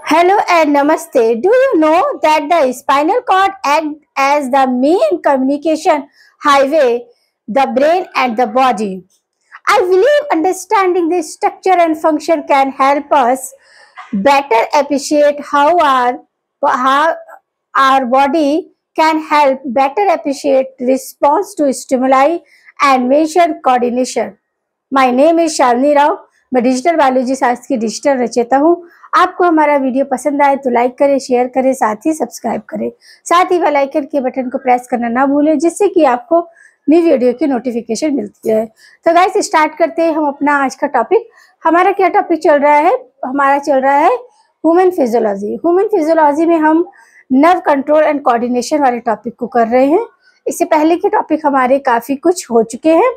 Hello and namaste. Do you know that the spinal cord acts as the main communication highway, the brain and the body? I believe understanding this structure and function can help us better appreciate how our body can help better appreciate response to stimuli and mention coordination. My name is Shalini Rao. मैं digital biology शास्त्र की digital रचयिता हूँ। आपको हमारा video पसंद आए तो लाइक करें, शेयर करें, साथ ही सब्सक्राइब करें। साथ ही बेल आइकन के बटन को प्रेस करना ना भूलें, जिससे कि आपको न्यू वीडियो की नोटिफिकेशन मिलती है। तो गाइस स्टार्ट करते हैं हम अपना आज का टॉपिक। हमारा क्या टॉपिक चल रहा है? हमारा चल रहा है ह्यूमन फिजियोलॉजी। ह्यूमन फिजियोलॉजी में हम नर्व कंट्रोल एंड कोऑर्डिनेशन वाले टॉपिक को कर रहे हैं। इससे पहले के टॉपिक हमारे काफी कुछ हो चुके हैं।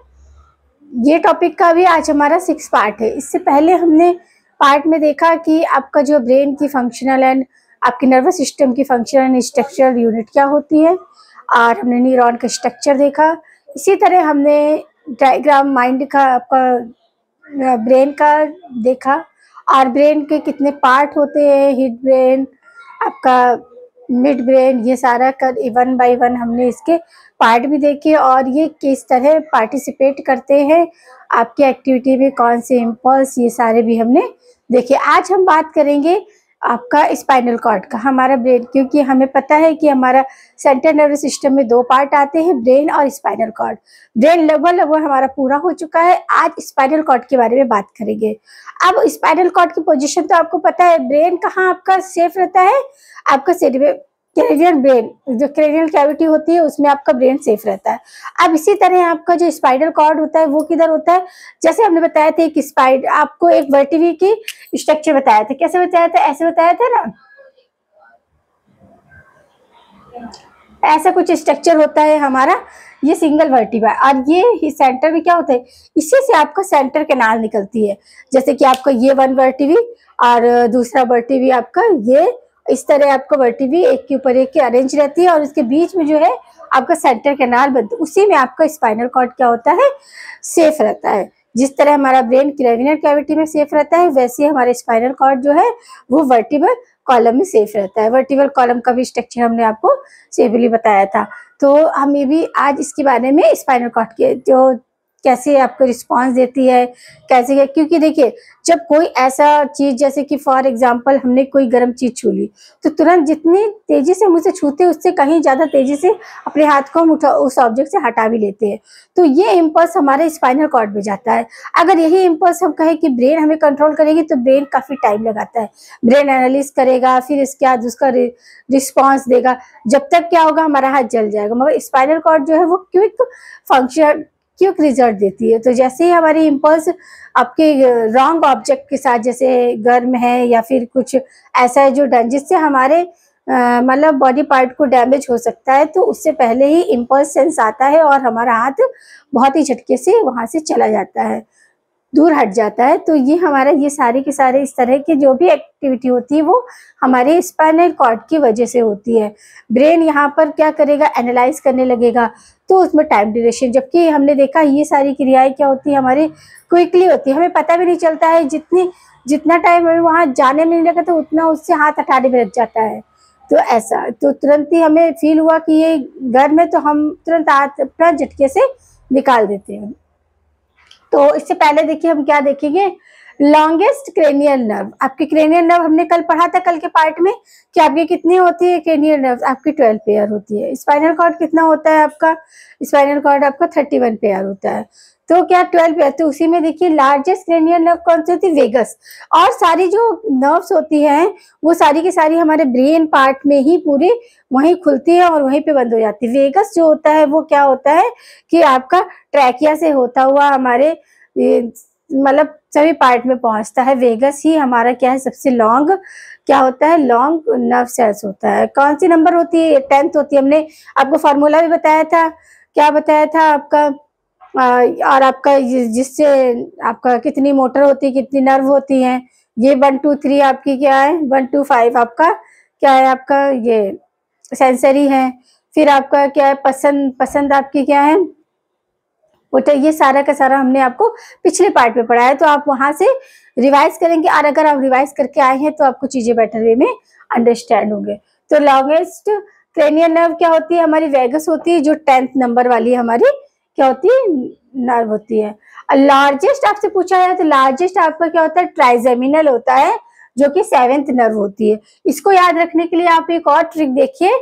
ये टॉपिक का भी आज हमारा 6 पार्ट है। इससे पहले हमने पार्ट में देखा कि आपका जो ब्रेन की फंक्शनल एंड आपके नर्वस सिस्टम की फंक्शनल एंड स्ट्रक्चरल यूनिट क्या होती है, और हमने न्यूरॉन का स्ट्रक्चर देखा। इसी तरह हमने डायग्राम माइंड का, आपका ब्रेन का देखा, और ब्रेन के कितने पार्ट होते हैं, हिड ब्रेन, आपका मिड ब्रेन, ये सारा कर 1 बाय 1 हमने इसके पार्ट भी देखे और ये किस तरह पार्टिसिपेट करते हैं आपकी एक्टिविटी में, कौन से इम्पल्स, ये सारे भी हमने देखे। आज हम बात करेंगे आपका स्पाइनल कॉर्ड का, हमारा ब्रेन, क्योंकि हमें पता है कि हमारा सेंट्रल नर्वस सिस्टम में 2 पार्ट आते हैं, ब्रेन और स्पाइनल कॉर्ड। ब्रेन लगभग हमारा पूरा हो चुका है। आज स्पाइनल कॉर्ड के बारे में बात करेंगे। अब स्पाइनल कॉर्ड की पोजीशन तो आपको पता है। ब्रेन कहाँ आपका सेफ रहता है? आपका क्रेनियल ब्रेन, जो क्रेनियल कैविटी होती है उसमें आपका ब्रेन सेफ रहता है। अब इसी तरह आपका जो स्पाइनल कॉर्ड होता है वो किधर होता है? जैसे हमने बताया था कि आपको एक वर्टिब्रे की स्ट्रक्चर बताया था। कैसे बताया था? ऐसे बताया था ना, ऐसा कुछ स्ट्रक्चर होता है हमारा, ये सिंगल वर्टिब्रा, और ये सेंटर में क्या होता है, इसी से आपका सेंटर कैनाल निकलती है। जैसे कि आपका ये 1 वर्टिब्री और दूसरा वर्टिब्री आपका ये, इस तरह आपका वर्टिब्री एक के ऊपर एक के अरेंज रहती है, और उसके बीच में जो है आपका सेंटर कैनाल बनता है। उसी में आपका स्पाइनल कॉर्ड क्या होता है, सेफ रहता है। जिस तरह हमारा ब्रेन क्रेनियल कैविटी में सेफ रहता है, वैसे हमारे स्पाइनल कॉर्ड जो है वो वर्टिब्रल कॉलम में सेफ रहता है। वर्टिब्रल कॉलम का भी स्ट्रक्चर हमने आपको सेफली बताया था। तो हम ये भी आज इसके बारे में स्पाइनल कॉर्ड के जो कैसे आपको रिस्पांस देती है, कैसे, क्योंकि देखिए जब कोई ऐसा चीज, जैसे कि फॉर एग्जांपल हमने कोई गर्म चीज छू ली, तो तुरंत जितनी तेजी से हम उसे छूते हैं उससे कहीं ज्यादा तेजी से अपने हाथ को हम उस ऑब्जेक्ट से हटा भी लेते हैं। तो ये इम्पल्स हमारे स्पाइनल कॉर्ड में जाता है। अगर यही इम्पल्स हम कहें कि ब्रेन हमें कंट्रोल करेगी, तो ब्रेन काफी टाइम लगाता है। ब्रेन एनालिस करेगा, फिर इसके बाद उसका रिस्पॉन्स देगा। जब तक क्या होगा, हमारा हाथ जल जाएगा। मगर स्पाइनल कॉर्ड जो है वो क्विक रिजल्ट देती है। तो जैसे ही हमारी इम्पल्स आपके रॉन्ग ऑब्जेक्ट के साथ, जैसे गर्म है या फिर कुछ ऐसा है जो जिससे हमारे मतलब बॉडी पार्ट को डैमेज हो सकता है, तो उससे पहले ही इम्पल्स सेंस आता है और हमारा हाथ बहुत ही झटके से वहां से चला जाता है, दूर हट जाता है। तो ये हमारा ये सारे के सारे इस तरह की जो भी एक्टिविटी होती है वो हमारे स्पाइनल कॉर्ड की वजह से होती है। ब्रेन यहाँ पर क्या करेगा, एनालाइज करने लगेगा, तो उसमें टाइम ड्यूरेशन, जबकि हमने देखा ये सारी क्रियाएं क्या होती है, हमारी क्विकली होती है, हमें पता भी नहीं चलता है। जितना टाइम हमें वहां जाने नहीं लगा, तो उतना उससे हाथ हटाने में लग जाता है। तो ऐसा, तो तुरंत ही हमें फील हुआ कि ये गर्म है, तो हम तुरंत हाथ अपना झटके से निकाल देते हैं। तो इससे पहले देखिए हम क्या देखेंगे, लॉन्गेस्ट क्रेनियल नर्व। आपके क्रेनियल नर्व हमने कल पढ़ा था, कल के पार्ट में, कि आपकी कितनी होती है क्रेनियल नर्व, आपकी 12 पेयर होती है। स्पाइनल कॉर्ड कितना होता है आपका? स्पाइनल कॉर्ड आपका 31 पेयर होता है। तो क्या 12 पेयर? तो उसी में देखिए लार्जेस्ट क्रेनियल नर्व कौन सी होती है? वेगस। और सारी जो नर्व्स होती हैं वो सारी की सारी हमारे ब्रेन पार्ट में ही पूरी वहीं खुलती है और वहीं पे बंद हो जाती है। वेगस जो होता है वो क्या होता है कि आपका ट्रैकिया से होता हुआ हमारे मतलब सभी पार्ट में पहुंचता है। वेगस ही हमारा क्या है, सबसे लॉन्ग क्या होता है, लॉन्ग नर्व सेल्स होता है। कौन सी नंबर होती है? 10th होती है। हमने आपको फार्मूला भी बताया था, क्या बताया था आपका, और आपका जिससे आपका कितनी मोटर होती है, कितनी नर्व होती हैं, ये 1 2 3 आपकी क्या है, 1 2 5 आपका क्या है, आपका ये सेंसरी है। फिर आपका क्या है, पसंद आपकी क्या है, वो। तो ये सारा का सारा हमने आपको पिछले पार्ट में पढ़ा है, तो आप वहां से रिवाइज करेंगे, और अगर आप रिवाइज करके आए हैं तो आपको चीजें बेटर वे में अंडरस्टैंड होंगे। तो लॉन्गेस्ट क्रेनियल नर्व क्या होती है हमारी? वेगस होती है, जो 10th नंबर वाली हमारी क्या होती है? नर्व होती है। लार्जेस्ट आपसे पूछा है तो लार्जेस्ट आपका क्या होता है? ट्राइजेमिनल होता है, जो कि 7th नर्व होती है। इसको याद रखने के लिए आप एक और ट्रिक देखिए,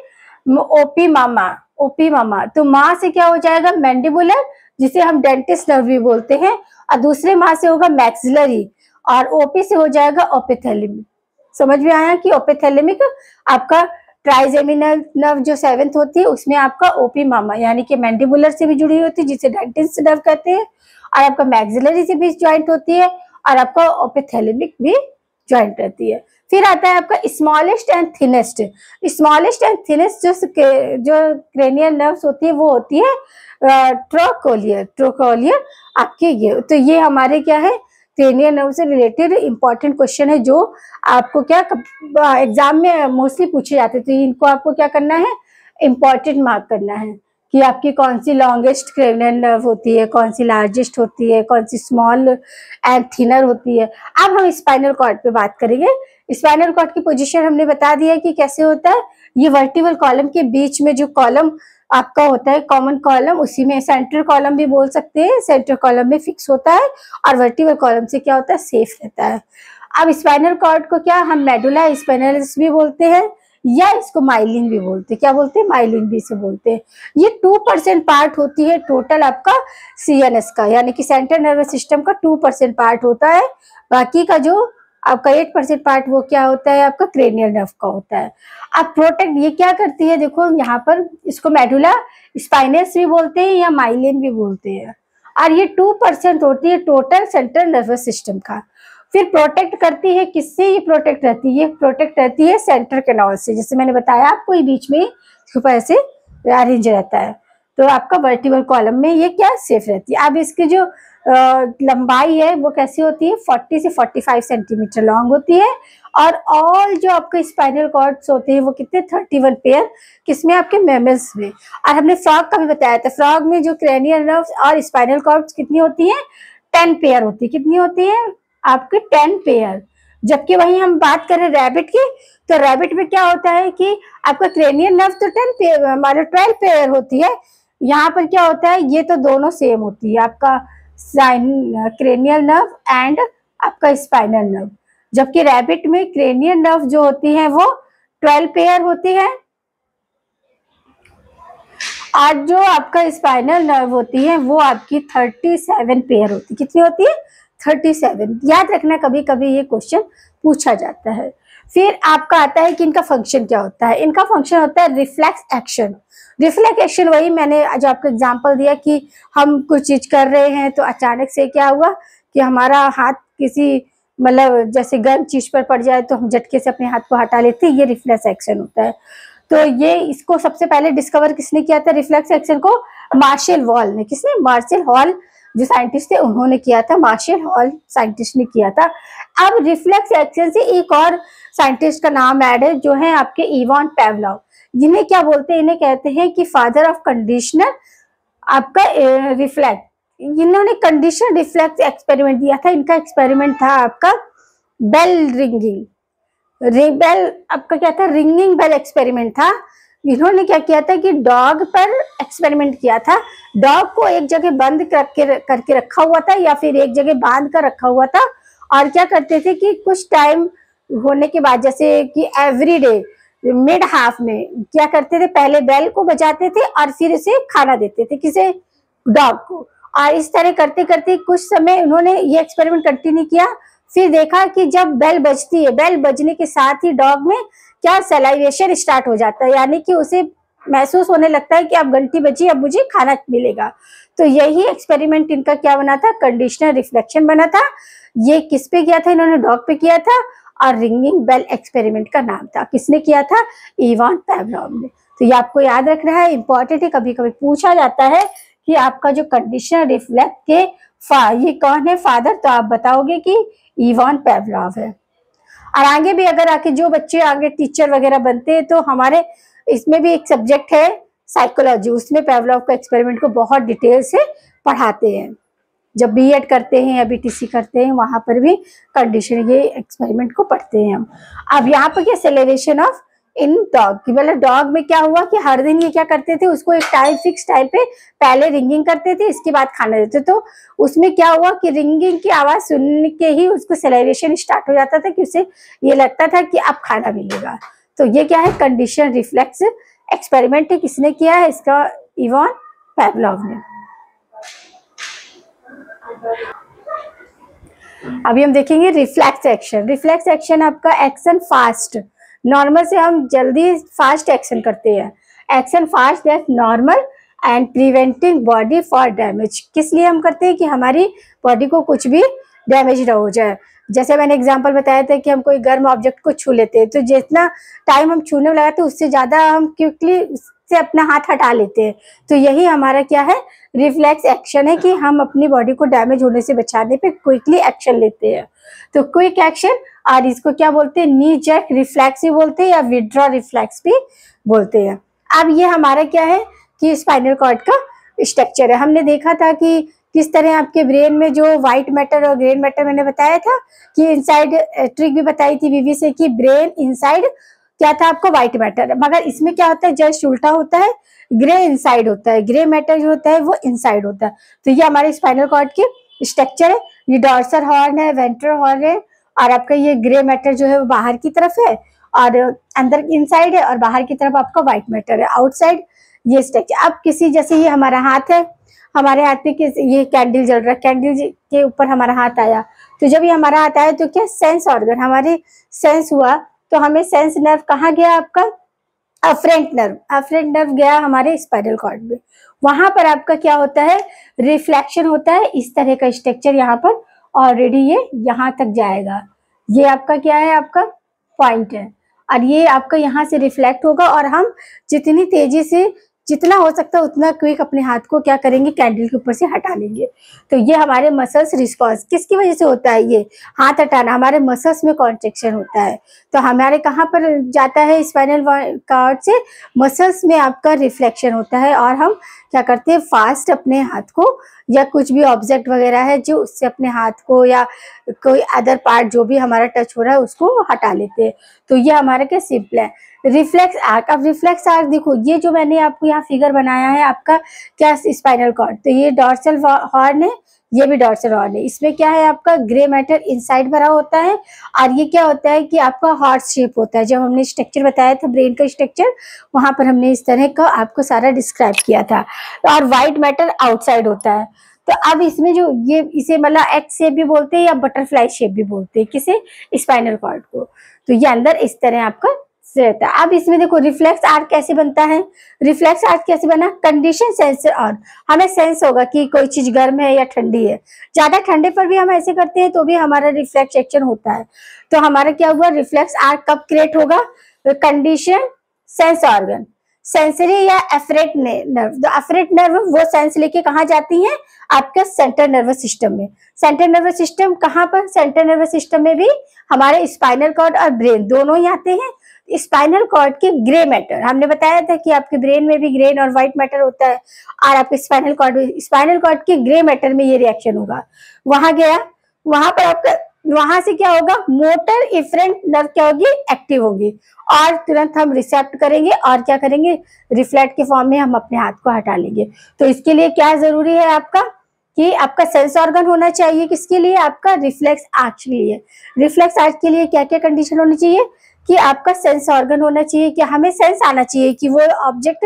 ओपी मामा। ओपी मामा तो माँ से क्या हो जाएगा? मैंडिबुलर, जिसे हम डेंटिस्ट नर्व भी बोलते हैं, और दूसरे माँ से होगा मैक्सिलरी, और ओपी से हो जाएगा ओपिथेलिमिक। समझ में आया कि ओपिथेलिमिक आपका ट्राइजेमिनल नर्व जो 7th होती है, उसमें आपका ओपी मामा यानी कि मैंडिबुलर से भी जुड़ी होती है, जिसे डेंटिस्ट नर्व कहते हैं, और आपका मैक्सिलरी से भी ज्वाइंट होती है, और आपका ओपिथेलिमिक भी ज्वाइंट रहती है। फिर आता है आपका smallest and thinnest. Smallest and thinnest जो क्रेनियल नर्व्स होती है वो होती है ट्रोकोलियर। ट्रोकोलियर आपके ये, तो ये हमारे क्या है? क्रेनियल नर्व से रिलेटेड इंपॉर्टेंट क्वेश्चन है, जो आपको क्या एग्जाम में मोस्टली पूछे जाते हैं। तो इनको आपको क्या करना है? इंपॉर्टेंट मार्क करना है कि आपकी कौन सी लॉन्गेस्ट क्रेनियल नर्व होती है, कौन सी लार्जेस्ट होती है, कौन सी स्मॉल एंड थिनर होती है। अब हम स्पाइनल कॉर्ड पे बात करेंगे। स्पाइनल कॉर्ड की पोजीशन हमने बता दिया कि कैसे होता है। ये वर्टिकल कॉलम के बीच में जो कॉलम आपका होता है, कॉमन कॉलम, उसी में सेंट्रल कॉलम भी बोल सकते हैं। सेंट्रल कॉलम में फिक्स होता है, और वर्टिकल कॉलम से क्या होता है? सेफ रहता है। अब स्पाइनल कॉर्ड को क्या हम मेडुला स्पाइनलिस भी बोलते हैं, या इसको माइलिन भी बोलते हैं। क्या बोलते हैं? माइलिन भी इसे बोलते हैं। ये 2% पार्ट होती है टोटल आपका CNS का, यानी कि सेंट्रल नर्वस सिस्टम का 2% पार्ट होता है। बाकी का जो आपका 8% पार्ट वो क्या होता है? आपका क्रेनियल नर्व का होता है। अब प्रोटेक्ट ये क्या करती है? देखो यहाँ पर इसको मेडुला स्पाइनस भी बोलते हैं या माइलिन भी बोलते हैं, और ये 2% होती है टोटल सेंट्रल नर्वस सिस्टम का। फिर प्रोटेक्ट करती है किससे? ये प्रोटेक्ट रहती है, प्रोटेक्ट रहती है सेंट्रल कैनाल से। जैसे मैंने बताया आपको, ये बीच में ऊपर ऐसे अरेंज रहता है, तो आपका वर्टिकल कॉलम में ये क्या सेफ रहती है। अब इसकी जो लंबाई है वो कैसी होती है? 40 से 45 सेंटीमीटर लॉन्ग होती है। और ऑल जो आपके स्पाइनल कॉर्ड्स होते हैं वो कितने? 31 पेयर, किसमें? आपके मैमल्स में। और हमने फ्रॉग का भी बताया था, फ्रॉग में जो क्रेनियल नर्व्स और स्पाइनल कॉर्ड्स कितनी होती हैं? 10 पेयर होती है। कितनी होती है? आपके 10 पेयर। जबकि वहीं हम बात करें रैबिट की, तो रैबिट में क्या होता है कि आपका क्रेनियल नर्व तो 10 पेयर, हमारे 12 पेयर होती है। यहाँ पर क्या होता है? ये तो दोनों सेम होती है, आपका क्रेनियल नर्व एंड आपका स्पाइनल नर्व। जबकि रैबिट में क्रेनियल नर्व जो होती है वो 12 पेयर होती है, और जो आपका स्पाइनल नर्व होती है वो आपकी 37 पेयर होती है। कितनी होती है? 37। याद रखना, कभी कभी ये क्वेश्चन पूछा जाता है। फिर आपका आता है कि इनका फंक्शन क्या होता है। इनका फंक्शन होता है रिफ्लेक्स एक्शन। रिफ्लेक्स एक्शन वही मैंने जो आपको एग्जांपल दिया कि हम कुछ चीज कर रहे हैं तो अचानक से क्या हुआ कि हमारा हाथ किसी मतलब जैसे गर्म चीज पर पड़ जाए तो हम झटके से अपने हाथ को हटा लेते हैं, ये रिफ्लेक्स एक्शन होता है। तो ये इसको सबसे पहले डिस्कवर किसने किया था? रिफ्लेक्स एक्शन को मार्शल हॉल ने। किसने? मार्शल हॉल जो साइंटिस्ट थे उन्होंने किया था, मार्शल हॉल साइंटिस्ट ने किया था। अब रिफ्लेक्स एक्शन से एक और साइंटिस्ट का नाम ऐड है, जो है आपके इवान पावलोव। जिन्हें क्या बोलते हैं? इन्हें कहते हैं कि फादर ऑफ कंडीशनर आपका रिफ्लेक्स। इन्होंने कंडीशनर रिफ्लेक्स एक्सपेरिमेंट दिया था। इनका एक्सपेरिमेंट था आपका बेल रिंगिंग। बेल आपका क्या था? रिंगिंग बेल एक्सपेरिमेंट था। इन्होंने क्या किया था कि डॉग पर एक्सपेरिमेंट किया था। डॉग को एक जगह बंद करके रखा हुआ था, या फिर एक जगह बांध कर रखा हुआ था, और क्या करते थे कि कुछ टाइम होने के बाद, जैसे कि एवरी डे मिड हाफ में क्या करते थे? पहले बेल को बजाते थे और फिर इसे खाना देते थे, किसे? डॉग को। और इस तरह करते करते कुछ समय उन्होंने ये एक्सपेरिमेंट कंटिन्यू किया। फिर देखा कि जब बेल बजती है, बेल बजने के साथ ही डॉग में क्या सलाइवेशन स्टार्ट हो जाता है, यानी कि उसे महसूस होने लगता है कि अब घंटी बजी, अब मुझे खाना मिलेगा। तो यही एक्सपेरिमेंट इनका क्या बना था? कंडीशनल रिफ्लेक्शन बना था। ये किस पे किया था? इन्होंने डॉग पे किया था, और रिंगिंग बेल एक्सपेरिमेंट का नाम था। किसने किया था? इवान पावलोव ने। तो ये आपको याद रखना है, इंपॉर्टेंट है। कभी कभी पूछा जाता है कि आपका जो कंडीशनल रिफ्लेक्स के ये कौन है फादर, तो आप बताओगे कि इवान पावलोव है। और आगे भी अगर आके जो बच्चे आगे टीचर वगैरह बनते हैं तो हमारे इसमें भी एक सब्जेक्ट है साइकोलॉजी, उसमें पावलोव का एक्सपेरिमेंट को बहुत डिटेल से पढ़ाते हैं। जब बीएड करते हैं या बीटीसी करते हैं वहां पर भी कंडीशन ये एक्सपेरिमेंट को पढ़ते हैं हम। अब यहाँ पर क्या सेलेरेशन ऑफ इन डॉग की, मतलब डॉग में क्या हुआ कि हर दिन ये क्या करते थे, उसको एक टाइम फिक्स टाइम पे पहले रिंगिंग करते थे, इसके बाद खाना देते। तो उसमें क्या हुआ कि रिंगिंग की आवाज सुन के ही उसको सेलेरेशन स्टार्ट हो जाता था कि उसे ये लगता था कि अब खाना मिलेगा। तो ये क्या है, कंडीशन रिफ्लेक्स एक्सपेरिमेंट है। किसने किया है इसका, इवान पावलोव ने। अभी हम देखेंगे रिफ्लेक्स एक्शन। रिफ्लेक्स एक्शन आपका एक्शन फास्ट, नॉर्मल से हम जल्दी फास्ट एक्शन करते हैं, action fast that normal and preventing body for damage. किस लिए हम करते हैं कि हमारी बॉडी को कुछ भी डैमेज ना हो जाए। जैसे मैंने एग्जांपल बताया था कि हम कोई गर्म ऑब्जेक्ट को छू लेते हैं तो जितना टाइम हम छूने में लगाते हैं उससे ज्यादा हम क्विकली से अपना हाथ हटा लेते हैं। तो यही हमारा क्या है, रिफ्लेक्स एक्शन है कि हम अपनी बॉडी को डैमेज होने से बचाने पे क्विकली एक्शन लेते हैं। तो क्विक एक्शन, और इसको क्या बोलते हैं, नी जैक रिफ्लेक्स भी बोलते हैं या विड्रॉ रिफ्लेक्स भी बोलते हैं। अब ये हमारा क्या है कि स्पाइनल कॉर्ड का स्ट्रक्चर है। हमने देखा था कि किस तरह आपके ब्रेन में जो व्हाइट मैटर और ग्रे मैटर, मैंने बताया था कि इनसाइड ट्रिक भी बताई थी बीवी से कि ब्रेन इनसाइड क्या था आपको व्हाइट मैटर, मगर इसमें क्या होता है जस्ट उल्टा होता है, ग्रे इनसाइड होता है, ग्रे मैटर जो होता है वो इनसाइड होता है। तो ये हमारे स्पाइनल कॉर्ड के स्ट्रक्चर है। ये डॉर्सल हॉर्न है, वेंट्रल हॉर्न है, और आपका ये ग्रे मैटर जो है वो बाहर की तरफ है और अंदर इनसाइड है, और बाहर की तरफ आपका व्हाइट मैटर है आउटसाइड, ये स्ट्रक्चर। अब किसी, जैसे ये हमारा हाथ है, हमारे हाथ में ये कैंडल जल रहा है, कैंडल के ऊपर हमारा हाथ आया, तो जब ये हमारा हाथ आया तो क्या सेंस ऑर्गन हमारे सेंस हुआ, तो हमें सेंस नर्व कहाँ गया आपका, अफरेंट नर्व, अफरेंट नर्व गया हमारे स्पाइनल कॉर्ड में। वहां पर आपका क्या होता है, रिफ्लेक्शन होता है। इस तरह का स्ट्रक्चर यहाँ पर ऑलरेडी ये यहाँ तक जाएगा, ये आपका क्या है, आपका पॉइंट है, और ये आपका यहाँ से रिफ्लेक्ट होगा, और हम जितनी तेजी से जितना हो सकता है उतना क्विक अपने हाथ को क्या करेंगे, कैंडल के ऊपर से हटा लेंगे। तो ये हमारे मसल्स रिस्पॉन्स किसकी वजह से होता है, ये हाथ हटाना, हमारे मसल्स में कॉन्ट्रेक्शन होता है। तो हमारे कहाँ पर जाता है, स्पाइनल कॉर्ड से मसल्स में आपका रिफ्लेक्शन होता है, और हम क्या करते हैं, फास्ट अपने हाथ को या कुछ भी ऑब्जेक्ट वगैरह है जो उससे अपने हाथ को या कोई अदर पार्ट जो भी हमारा टच हो रहा है उसको हटा लेते हैं। तो ये हमारा क्या सिंपल है रिफ्लेक्स आर्क। अब रिफ्लेक्स आर्क देखो, ये जो मैंने आपको यहाँ फिगर बनाया है आपका क्या, स्पाइनल कॉर्ड, तो ये डॉर्सल हॉर्न है, ये भी डॉर्सल हॉर्न है। इसमें क्या है आपका ग्रे मैटर इनसाइड भरा होता है, और ये क्या होता है कि आपका हार्ट शेप होता है। जब हमने स्ट्रक्चर बताया था ब्रेन का स्ट्रक्चर, वहां पर हमने इस तरह का आपको सारा डिस्क्राइब किया था, और व्हाइट मैटर आउटसाइड होता है। तो अब इसमें जो ये, इसे मतलब एक्स शेप भी बोलते हैं या बटरफ्लाई शेप भी बोलते हैं, किसे, स्पाइनल कॉर्ड को। तो ये अंदर इस तरह आपका से रहता है। अब इसमें देखो रिफ्लेक्स आर्क कैसे बनता है, रिफ्लेक्स आर्क कैसे बना, कंडीशन सेंसर ऑन, हमें सेंस होगा कि कोई चीज गर्म है या ठंडी है, ज्यादा ठंडे पर भी हम ऐसे करते हैं तो भी हमारा रिफ्लेक्स एक्शन होता है। तो हमारा क्या हुआ, रिफ्लेक्स आर्क कब क्रिएट होगा, कंडीशन सेंस ऑर्गन, सेंसरी या एफरेट नर्व। एफरेट नर्व वो सेंस लेके कहाँ जाती है, आपका सेंट्रल नर्वस सिस्टम में। सेंट्रल नर्वस सिस्टम कहाँ पर, सेंट्रल नर्वस सिस्टम में भी हमारे स्पाइनल कॉर्ड और ब्रेन दोनों ही आते हैं। स्पाइनल कॉर्ड के ग्रे मैटर, हमने बताया था कि आपके ब्रेन में भी ग्रे और व्हाइट मैटर होता है, और आपके स्पाइनल कॉर्ड के ग्रे मैटर में ये रिएक्शन होगा। वहां गया, वहां पर आपका, वहां से क्या होगा, मोटर इफरेंट नर्व क्या होगी, एक्टिव होगी, और तुरंत हम रिसेप्ट करेंगे और क्या करेंगे, रिफ्लेक्ट के फॉर्म में हम अपने हाथ को हटा लेंगे। तो इसके लिए क्या जरूरी है आपका, कि आपका सेंस ऑर्गन होना चाहिए, किसके लिए, आपका रिफ्लेक्स आर्क के लिए। रिफ्लेक्स आर्क के लिए क्या क्या कंडीशन होनी चाहिए, कि आपका सेंस ऑर्गन होना चाहिए, कि हमें सेंस आना चाहिए कि वो ऑब्जेक्ट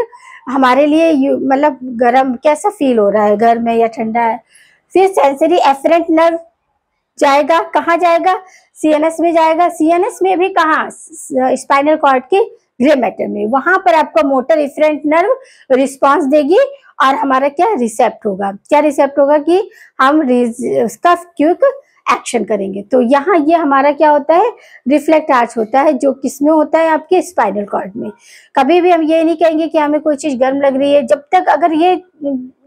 हमारे लिए मतलब गर्म कैसा फील हो रहा है, गर्म है या ठंडा है। फिर सेंसरी एफरेंट नर्व जाएगा, कहाँ जाएगा, सीएनएस में जाएगा। सीएनएस में भी कहाँ, स्पाइनल कॉर्ड के ग्रे मैटर में, वहां पर आपका मोटर इफरेंट नर्व रिस्पांस देगी, और हमारा क्या रिसेप्ट होगा, क्या रिसेप्ट होगा कि हम उसका क्विक एक्शन करेंगे। तो यहाँ ये हमारा क्या होता है, रिफ्लेक्ट आर्च होता है, जो किसमें होता है, आपके स्पाइनल कॉर्ड में। कभी भी हम ये नहीं कहेंगे कि हमें कोई चीज गर्म लग रही है, जब तक अगर ये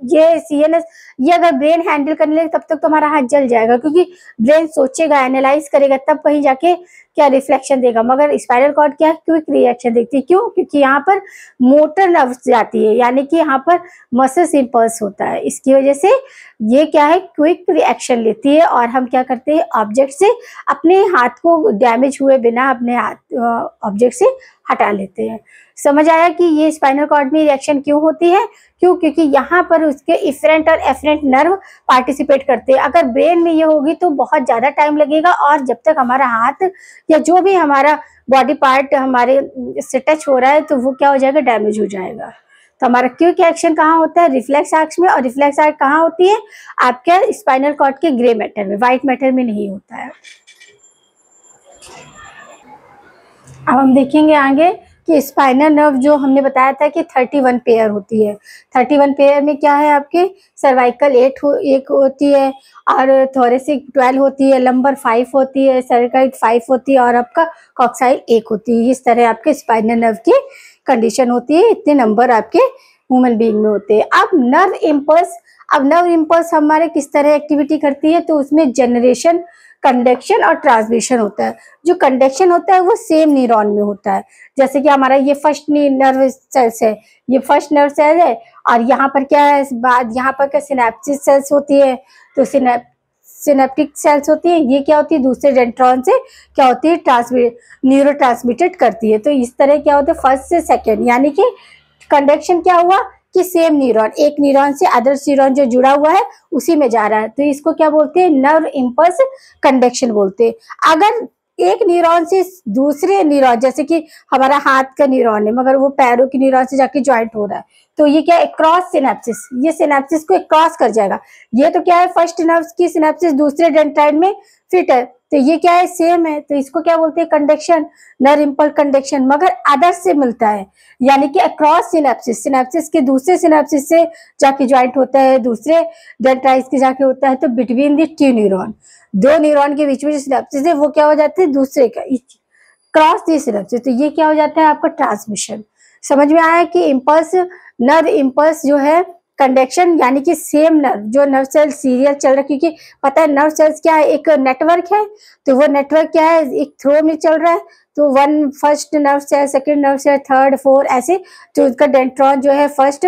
ये सीएनएस, ये अगर ब्रेन हैंडल करने लगे तब तक तो हमारा हाथ जल जाएगा, क्योंकि ब्रेन सोचेगा, एनालाइज करेगा, तब कहीं जाके क्या रिफ्लेक्शन देगा। मगर स्पाइनल कॉर्ड क्या है, क्विक रिएक्शन देखती है। क्यों? क्योंकि यहाँ पर मोटर नर्व्स जाती है, यानी कि यहाँ पर मसल्स इंपल्स होता है, इसकी वजह से ये क्या है, क्विक रिएक्शन लेती है। और हम क्या करते हैं, ऑब्जेक्ट से अपने हाथ को डैमेज हुए बिना अपने हाथ ऑब्जेक्ट से हटा लेते हैं। समझ आया कि ये स्पाइनल कॉर्ड में रिएक्शन क्यों होती है? क्यों? क्योंकि यहाँ पर उसके इफरेंट और एफरेंट नर्व पार्टिसिपेट करते हैं। अगर ब्रेन में ये होगी तो बहुत ज्यादा टाइम लगेगा, और जब तक हमारा हाथ या जो भी हमारा बॉडी पार्ट हमारे से टच हो रहा है तो वो क्या हो जाएगा, डैमेज हो जाएगा। तो हमारा क्विक एक्शन कहाँ होता है, रिफ्लेक्स आर्क्स में। और रिफ्लेक्स आर्क कहाँ होती है, आपके स्पाइनल कॉर्ड के ग्रे मैटर में, व्हाइट मैटर में नहीं होता है। अब हम देखेंगे आगे कि स्पाइनल नर्व जो हमने बताया था कि 31 पेयर होती है। 31 पेयर में क्या है, आपके सर्वाइकल 8 होती है, और थोरेसिक 12 होती है, लंबर 5 होती है, सर्वाइकल 5 होती है, और आपका कॉक्साइल 1 होती है। इस तरह आपके स्पाइनल नर्व की कंडीशन होती है। इतने नंबर आपके ह्यूमन बीइंग में होते हैं। अब नर्व इम्पल्स, अब नर्व इम्पल्स हमारे किस तरह एक्टिविटी करती है, तो उसमें जनरेशन, कंडक्शन और ट्रांसमिशन होता है। जो कंडक्शन होता है वो सेम न्यूरॉन में होता है। जैसे कि हमारा ये फर्स्ट नर्व सेल्स है, ये फर्स्ट नर्व सेल है, और यहाँ पर क्या है, बाद यहाँ पर क्या सिनेप्टिक सेल्स होती है, तो सिनेप्टिक सेल्स होती है। ये क्या होती है, दूसरे डेंड्रॉन से क्या होती है, न्यूरो ट्रांसमिटेड करती है। तो इस तरह क्या होता है, फर्स्ट से सेकेंड, यानी कि कंडक्शन क्या हुआ कि सेम न्यूरॉन, एक न्यूरॉन से अदर न्यूरॉन जो जुड़ा हुआ है उसी में जा रहा है, तो इसको क्या बोलते हैं, नर्व इम्पल्स कंडक्शन बोलते हैं। अगर एक न्यूरॉन से दूसरे न्यूरॉन, जैसे कि हमारा हाथ का न्यूरॉन है मगर वो पैरों की न्यूरॉन से जाके ज्वाइंट हो रहा है, तो ये क्या है, क्रॉस सिनेप्सिस, ये सिनेप्सिस को क्रॉस कर जाएगा। ये तो क्या है, फर्स्ट नर्व की सिनेप्सिस दूसरे डेंड्राइट में फिट है, तो ये क्या है, सेम है, तो इसको क्या बोलते हैं, कंडक्शन, नर्व इम्पल्स कंडक्शन। मगर अदर से मिलता है, यानी कि अक्रॉस सिनेप्सिस, सिनेप्सिस के दूसरे सिनेप्सिस से जाके ज्वाइंट होता है, दूसरे डेंड्राइट्स के जाके होता है, तो बिटवीन द टू न्यूरॉन, दो न्यूरॉन के बीच में जो सिनेप्सिस है वो क्या हो जाते हैं, दूसरे का क्रॉस दी सिनेप्सिस, तो ये क्या हो जाता है, आपका ट्रांसमिशन। समझ में आया कि इम्पल्स, नर्व इम्पल्स जो है कंडक्शन, यानी कि सेम नर्व, जो नर्व सेल सीरियल चल रहा है, क्योंकि पता है नर्व सेल्स क्या है, एक नेटवर्क है, तो वो नेटवर्क क्या है, एक थ्रो में चल रहा है, तो one first nerve cell, second nerve cell, third, fourth, ऐसे, तो उसका डेंड्रॉन जो है फर्स्ट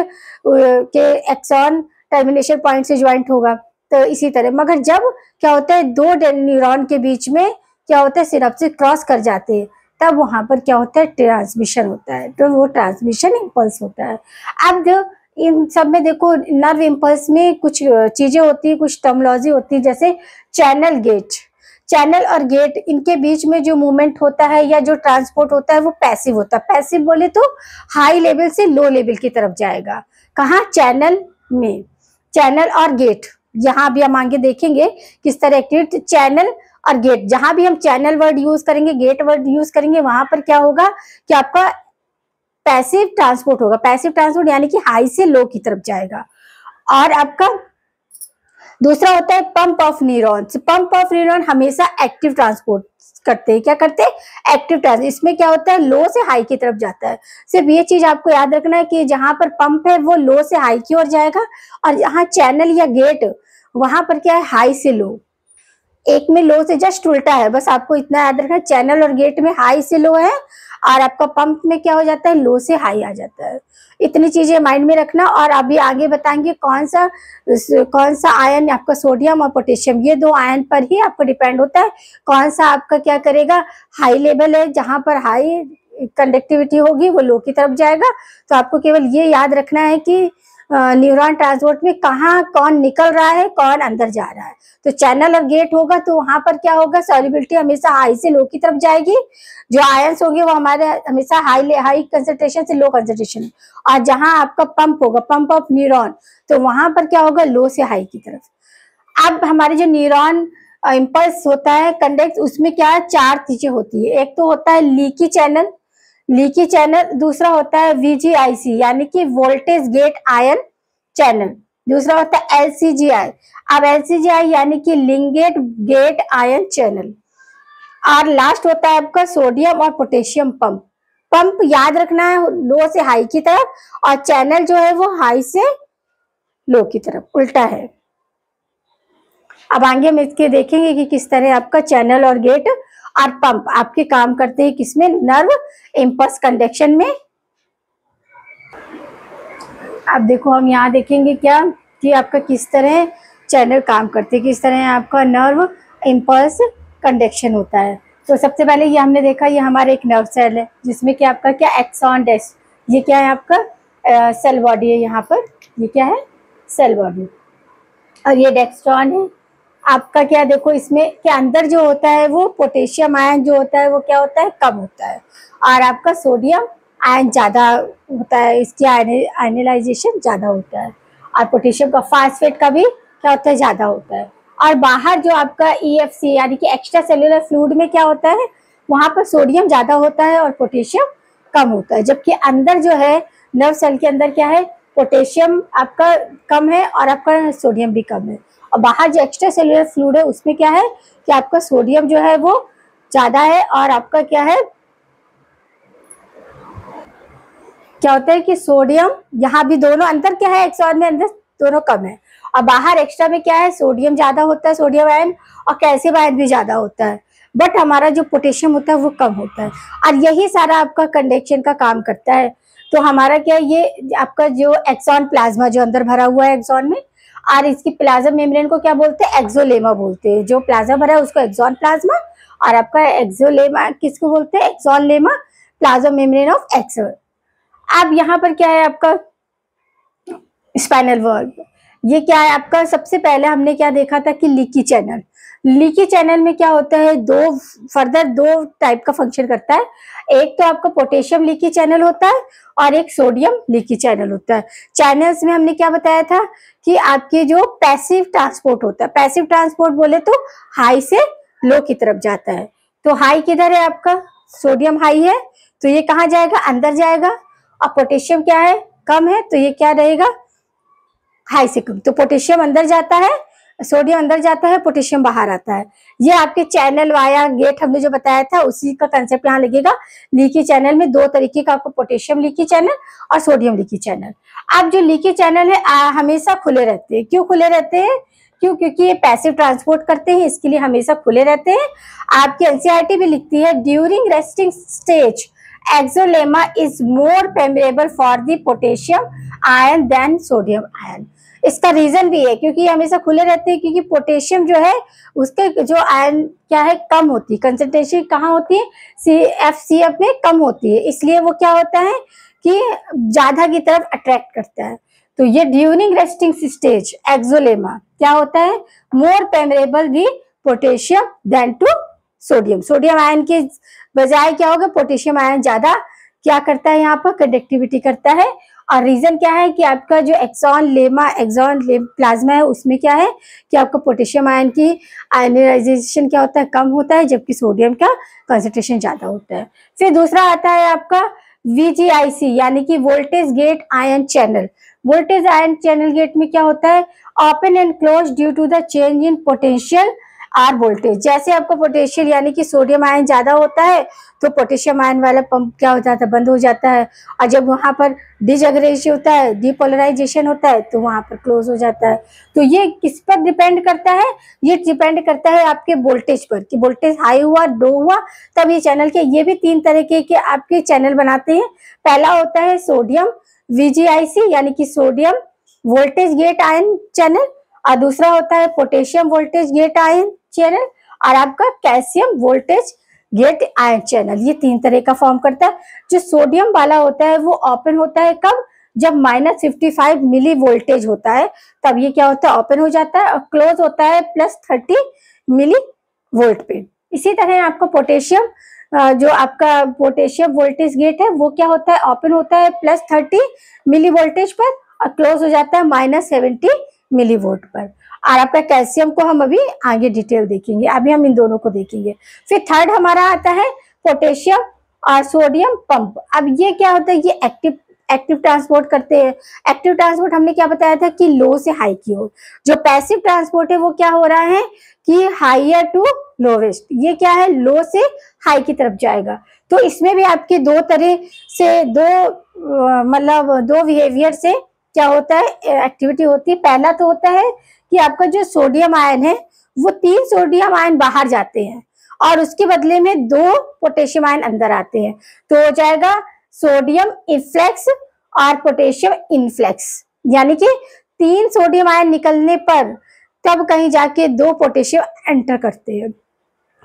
के एक्सॉन टर्मिनेशन पॉइंट से ज्वाइंट होगा, तो इसी तरह। मगर जब क्या होता है, दो न्यूरॉन के बीच में क्या होता है, सिनेप्सिस क्रॉस कर जाते हैं, तब वहां पर क्या होता है, ट्रांसमिशन होता है, तो वो ट्रांसमिशन इम्पल्स होता है। अब इन सब में देखो, नर्व इम्पल्स में कुछ चीजें होती है, कुछ टर्मिनोलॉजी होती है, जैसे चैनल, गेट। चैनल और गेट, इनके बीच में जो मूवमेंट होता है या जो ट्रांसपोर्ट होता है वो पैसिव होता है। पैसिव बोले तो हाई लेवल से लो लेवल की तरफ जाएगा। कहाँ, चैनल में। चैनल और गेट, यहाँ भी हम आगे देखेंगे किस तरह एक्टिविटी, चैनल और गेट, जहां भी हम चैनल वर्ड यूज करेंगे, गेट वर्ड यूज करेंगे, वहां पर क्या होगा कि आपका पैसिव ट्रांसपोर्ट होगा। पैसिव ट्रांसपोर्ट यानी कि हाई से लो की तरफ जाएगा। और आपका दूसरा होता है pump of neurons. Pump of neuron हमेशा एक्टिव ट्रांसपोर्ट करते हैं। क्या करते हैं, एक्टिव ट्रांसपोर्ट। इसमें क्या होता है, लो से हाई की तरफ जाता है। सिर्फ ये चीज आपको याद रखना है कि जहां पर पंप है वो लो से हाई की ओर जाएगा, और जहां चैनल या गेट, वहां पर क्या है, हाई से लो। एक में लो से जस्ट उल्टा है, बस आपको इतना याद रखना, चैनल और गेट में हाई से लो है, और आपका पंप में क्या हो जाता है, लो से हाई आ जाता है। इतनी चीजें माइंड में रखना। और अभी आगे बताएंगे कौन सा आयन, आपका सोडियम और पोटेशियम, ये दो आयन पर ही आपको डिपेंड होता है कौन सा आपका क्या करेगा, हाई लेवल है, जहां पर हाई कंडक्टिविटी होगी वो लो की तरफ जाएगा। तो आपको केवल ये याद रखना है कि न्यूरॉन ट्रांसपोर्ट में कहाँ कौन निकल रहा है, कौन अंदर जा रहा है। तो चैनल और गेट होगा तो वहां पर क्या होगा, सॉल्युबिलिटी हमेशा हाई से लो की तरफ जाएगी। जो आयंस होंगे वो हमारे हमेशा हाई कंसंट्रेशन से लो कंसंट्रेशन। और जहां आपका पंप होगा, पंप ऑफ न्यूरॉन, तो वहां पर क्या होगा, लो से हाई की तरफ। अब हमारे जो न्यूरॉन इम्पल्स होता है कंडक्ट, उसमें क्या है, चार चीजें होती है। एक तो होता है लीकी चैनल, लीकी चैनल। दूसरा होता है VGIC यानी कि वोल्टेज गेट आयन चैनल। दूसरा होता है LCGI। अब LCGI यानी कि लिंगेट गेट आयन चैनल। और लास्ट होता है आपका सोडियम और पोटेशियम पंप। पंप याद रखना है लो से हाई की तरफ, और चैनल जो है वो हाई से लो की तरफ, उल्टा है। अब आगे हम इसके देखेंगे कि किस तरह आपका चैनल और गेट और पंप आपके काम करते हैं किसमें, नर्व इम्पल्स कंडक्शन में। अब देखो हम यहाँ देखेंगे क्या कि आपका किस तरह चैनल काम करते हैं, किस तरह आपका नर्व इम्पल्स कंडक्शन होता है। तो सबसे पहले ये हमने देखा, ये हमारा एक नर्व सेल है जिसमें कि आपका क्या एक्सॉन डेस, ये क्या है आपका सेल बॉडी है, यहाँ पर ये क्या है सेल बॉडी, और ये डेक्स्ट्रॉन है आपका। क्या देखो इसमें के अंदर जो होता है वो पोटेशियम आयन जो होता है वो क्या होता है, कम होता है, और आपका सोडियम आयन ज़्यादा होता है, इसकी आयनाइजेशन ज़्यादा होता है, और पोटेशियम का फास्फेट का भी क्या होता है, ज़्यादा होता है। और बाहर जो आपका EFC यानी कि एक्स्ट्रा सेलुलर फ्लूइड में क्या होता है, वहाँ पर सोडियम ज़्यादा होता है और पोटेशियम कम होता है, जबकि अंदर जो है नर्व सेल के अंदर क्या है, पोटेशियम आपका कम है और आपका सोडियम भी कम है। और बाहर जो एक्स्ट्रा सेलुलर फ्लूइड है उसमें क्या है कि आपका सोडियम जो है वो ज़्यादा है, और आपका क्या है, क्या होता है कि सोडियम यहाँ भी दोनों अंदर क्या है, एक्सॉन में अंदर दोनों कम है, और बाहर एक्स्ट्रा में क्या है, सोडियम ज्यादा होता है, सोडियम आयन, और कैल्शियम आयन भी ज्यादा होता है, बट हमारा जो पोटेशियम होता है वो कम होता है। और यही सारा आपका कंडक्शन का काम करता है। तो हमारा क्या है, ये आपका जो एक्सॉन प्लाज्मा जो अंदर भरा हुआ है एक्सॉन में, और इसकी प्लाज्मा मेम्ब्रेन को क्या बोलते हैं, एक्सोलेमा बोलते हैं। जो प्लाज्मा भरा है उसको एक्सॉन प्लाज्मा, और आपका एक्सोलेमा किसको बोलते हैं, axon lemma, plasma membrane of axon. अब यहाँ पर क्या है आपका स्पाइनल वर्ब, ये क्या है आपका, सबसे पहले हमने क्या देखा था कि लीकी चैनल। लीकी चैनल में क्या होता है, दो टाइप का फंक्शन करता है। एक तो आपका पोटेशियम लीकी चैनल होता है और एक सोडियम लीकी चैनल होता है। चैनल्स में हमने क्या बताया था कि आपके जो पैसिव ट्रांसपोर्ट होता है, पैसिव ट्रांसपोर्ट बोले तो हाई से लो की तरफ जाता है। तो हाई किधर है आपका, सोडियम हाई है तो ये कहाँ जाएगा, अंदर जाएगा, और पोटेशियम क्या है, कम है, तो ये क्या रहेगा, हाई से कम। तो पोटेशियम अंदर जाता है, सोडियम अंदर जाता है, पोटेशियम बाहर आता है। ये आपके चैनल वाया गेट हमने जो बताया था उसी का कंसेप्ट यहाँ लगेगा। लीकी चैनल में दो तरीके का, आपको पोटेशियम लीकी चैनल और सोडियम लीकी चैनल। अब जो लीकी चैनल है हमेशा खुले रहते हैं। क्यों खुले रहते हैं, क्योंकि ये पैसिव ट्रांसपोर्ट करते हैं, इसके लिए हमेशा खुले रहते हैं। आपकी NCERT भी लिखती है, during resting stage axolemma is more favourable for the potassium ion than sodium ion. इसका रीजन भी है क्योंकि ये हमेशा खुले रहते हैं, क्योंकि पोटेशियम जो है उसके जो आयन क्या है, कम होती है, कंसंट्रेशन कहाँ होती है, FCF में कम होती है, इसलिए वो क्या होता है कि ज्यादा की तरफ अट्रैक्ट करता है। तो ये ड्यूरिंग रेस्टिंग स्टेज एक्सोलेमा क्या होता है, more favourable the potassium than to sodium. Sodium ion के बजाय क्या होगा, पोटेशियम आयन ज्यादा क्या करता है, यहाँ पर कंडक्टिविटी करता है। और रीजन क्या है कि आपका जो एक्सॉन प्लाज्मा है उसमें क्या है कि आपका पोटेशियम आयन की आयनाइजेशन क्या होता है, कम होता है, जबकि सोडियम का कंसंट्रेशन ज्यादा होता है। फिर दूसरा आता है आपका VGIC यानी कि voltage gate ion channel. Voltage ion channel gate में क्या होता है, open and close due to the change in potential or voltage. जैसे आपको पोटेशियम यानी कि सोडियम आयन ज्यादा होता है तो पोटेशियम आयन वाला पंप क्या हो जाता है, बंद हो जाता है, और जब वहां पर डिजग्रेगेशन होता है, डिपोलराइजेशन होता है, तो वहां पर क्लोज हो जाता है। तो ये किस पर डिपेंड करता है, ये डिपेंड करता है आपके वोल्टेज पर, कि वोल्टेज हाई हुआ, लो हुआ, तब ये चैनल के, ये भी 3 तरीके के आपके चैनल बनाते हैं। पहला होता है सोडियम VGIC यानी कि sodium voltage gate ion channel, और दूसरा होता है potassium voltage gate ion channel, और आपका calcium voltage gate ion channel. ये 3 तरह का फॉर्म करता है। जो सोडियम वाला होता है वो ओपन होता है कब, जब -55 मिली वोल्टेज होता है, तब ये क्या होता है, ओपन हो जाता है, और क्लोज होता है +30 मिली वोल्ट पे। इसी तरह आपका पोटेशियम जो आपका पोटेशियम वोल्टेज गेट है वो क्या होता है, ओपन होता है +30 मिली वोल्टेज पर, और क्लोज हो जाता है -70 मिली वोल्ट पर। और आपका कैल्शियम को हम अभी आगे डिटेल देखेंगे, अभी हम इन दोनों को देखेंगे। फिर थर्ड हमारा आता है पोटेशियम और सोडियम पंप। अब ये क्या होता है, ये एक्टिव ट्रांसपोर्ट करते हैं। एक्टिव ट्रांसपोर्ट हमने क्या बताया था कि लो से हाई की ओर। जो पैसिव ट्रांसपोर्ट है वो क्या हो रहा है कि हाइयर टू लोवेस्ट, ये क्या है, लो से हाई की तरफ जाएगा। तो इसमें भी आपके 2 तरह से, दो बिहेवियर से क्या होता है एक्टिविटी होती है। पहला तो होता है कि आपका जो सोडियम आयन है वो 3 सोडियम आयन बाहर जाते हैं और उसके बदले में 2 पोटेशियम आयन अंदर आते हैं, तो हो जाएगा सोडियम इफ्लेक्स और पोटेशियम इनफ्लेक्स, यानी कि 3 सोडियम आयन निकलने पर तब कहीं जाके 2 पोटेशियम एंटर करते हैं।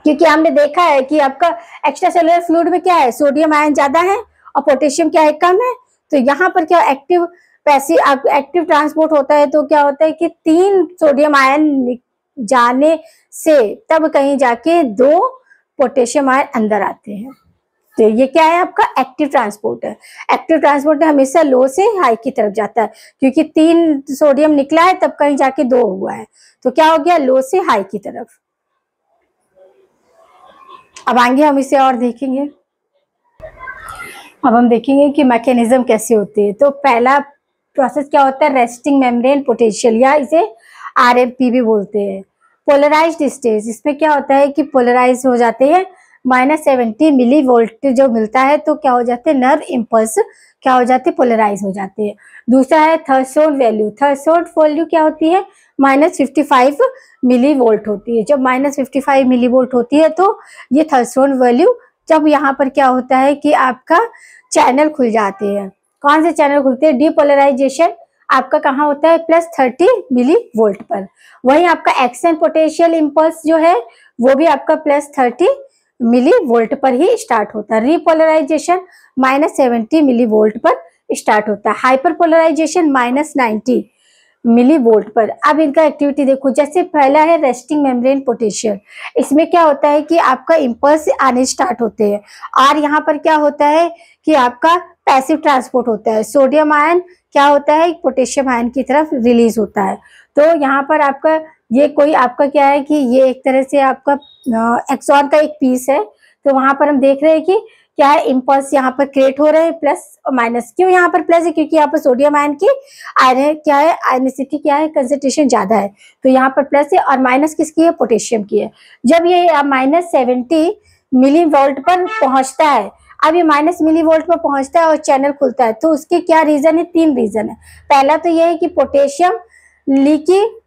क्योंकि हमने देखा है कि आपका एक्स्ट्रा सेलुलर फ्लूइड में क्या है, सोडियम आयन ज्यादा है और पोटेशियम क्या है, कम है। तो यहाँ पर क्या एक्टिव पैसिव एक्टिव ट्रांसपोर्ट होता है, तो क्या होता है कि 3 सोडियम आयन जाने से तब कहीं जाके 2 पोटेशियम आयन अंदर आते हैं। तो ये क्या है, आपका एक्टिव ट्रांसपोर्ट है। एक्टिव ट्रांसपोर्ट हमेशा लो से हाई की तरफ जाता है, क्योंकि 3 सोडियम निकला है तब कहीं जाके 2 हुआ है, तो क्या हो गया, लो से हाई की तरफ। अब आगे हम इसे और देखेंगे। अब हम देखेंगे कि मैकेनिज्म कैसे होती है। तो पहला प्रोसेस क्या होता है, रेस्टिंग मेम्ब्रेन पोटेंशियल, या इसे आरएमपी भी बोलते हैं। पोलराइज्ड स्टेज, इसमें क्या होता है कि पोलराइज हो जाते हैं, -70 मिली वोल्ट जो मिलता है, तो क्या हो जाते हैं, नर्व इम्पल्स क्या हो जाते हैं, पोलराइज हो जाते हैं। दूसरा है थ्रेशोल्ड वैल्यू। थ्रेशोल्ड वैल्यू क्या होती है, -55 मिली वोल्ट होती है। जब -55 मिली वोल्ट होती है तो ये थ्रेशोल्ड वैल्यू, जब यहाँ पर क्या होता है कि आपका चैनल खुल जाते हैं। कौन से चैनल खुलते हैं, डीपोलराइजेशन आपका कहाँ होता है, +30 मिली वोल्ट पर। वहीं आपका एक्शन पोटेंशियल इम्पल्स जो है वो भी आपका +30 मिली वोल्ट पर ही स्टार्ट होता है। रिपोलराइजेशन -70 मिली वोल्ट पर स्टार्ट होता है। हाइपर पोलराइजेशन -90 मिली वोल्ट पर। अब इनका एक्टिविटी देखो, जैसे पहला है रेस्टिंग मेम्ब्रेन पोटेंशियल, इसमें क्या होता है कि आपका इम्पल्स आने स्टार्ट होते हैं, और यहाँ पर क्या होता है कि आपका पैसिव ट्रांसपोर्ट होता है। सोडियम आयन क्या होता है, पोटेशियम आयन की तरफ रिलीज होता है। तो यहाँ पर आपका ये कोई आपका क्या है कि ये एक तरह से आपका एक्सॉन का एक पीस है। तो वहां पर हम देख रहे हैं कि क्या है, इम्पल्स यहाँ पर क्रिएट हो रहे हैं, प्लस और माइनस। क्यों यहाँ पर प्लस है, क्योंकि यहाँ पर सोडियम आयन की आयन क्या है, आयनिसिटी क्या है, कंसेंट्रेशन ज्यादा है, तो यहाँ पर प्लस है। और माइनस किसकी है, पोटेशियम की है। जब ये -70 मिली वोल्ट पर पहुंचता है, अब ये -मिली वोल्ट पर पहुंचता है और चैनल खुलता है, तो उसके क्या रीजन है, 3 रीजन है। पहला तो ये है कि पोटेशियम लीकी,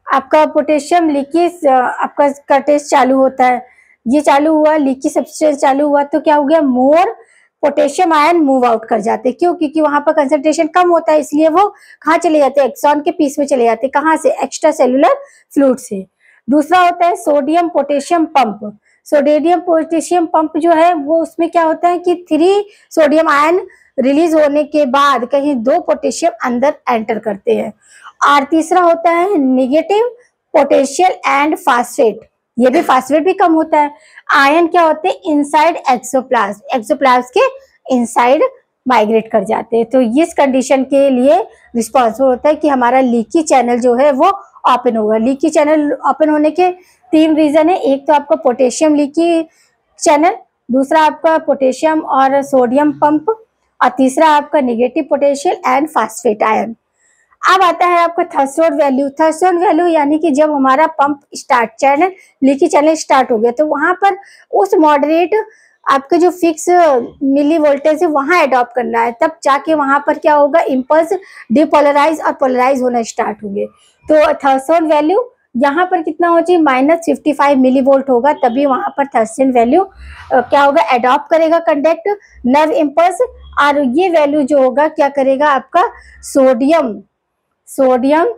आपका पोटेशियम लीकी आपका का टेस्ट चालू होता है, ये चालू हुआ, लीकी सब्सटेंस चालू हुआ, तो क्या हो गया, मोर पोटेशियम आयन मूव आउट कर जाते हैं। क्यों, क्योंकि वहां पर कंसंट्रेशन कम होता है, इसलिए वो कहाँ चले जाते हैं, एक्सॉन के पीस में चले जाते हैं। कहाँ से, एक्स्ट्रा सेलुलर फ्लूइड से। दूसरा होता है sodium potassium pump. Sodium potassium pump जो है वो, उसमें क्या होता है कि 3 सोडियम आयन रिलीज होने के बाद कहीं 2 पोटेशियम अंदर एंटर करते हैं। और तीसरा होता है नेगेटिव पोटेंशियल एंड फास्फेट, ये भी फास्फेट भी कम होता है। आयन क्या होते हैं, इनसाइड एक्सोप्लाज्म, एक्सोप्लाज्म के इनसाइड माइग्रेट कर जाते हैं। तो इस कंडीशन के लिए रिस्पॉन्सिबल होता है कि हमारा लीकी चैनल जो है वो ओपन होगा। लीकी चैनल ओपन होने के 3 रीजन है, एक तो आपका पोटेशियम लीकी चैनल, दूसरा आपका पोटेशियम और सोडियम पंप, और तीसरा आपका negative potential and phosphate ion. अब आता है आपका थ्रेशोल्ड वैल्यू। थ्रेशोल्ड वैल्यू यानी कि जब हमारा pump start, channel leaky channel start हो गया, तो वहां पर उस मॉडरेट आपके जो फिक्स मिली वोल्टेज है वहां अडॉप्ट करना है, तब जाके वहां पर क्या होगा, इम्पल्स डिपोलराइज और पोलराइज होना स्टार्ट होंगे। तो थ्रेशोल्ड वैल्यू यहाँ पर कितना हो चाहिए, -55 मिली वोल्ट होगा, तभी वहां पर थ्रेशोल्ड वैल्यू क्या होगा, अडॉप्ट करेगा कंडक्ट नर्व इम्पल्स। और ये वैल्यू जो होगा क्या करेगा, आपका sodium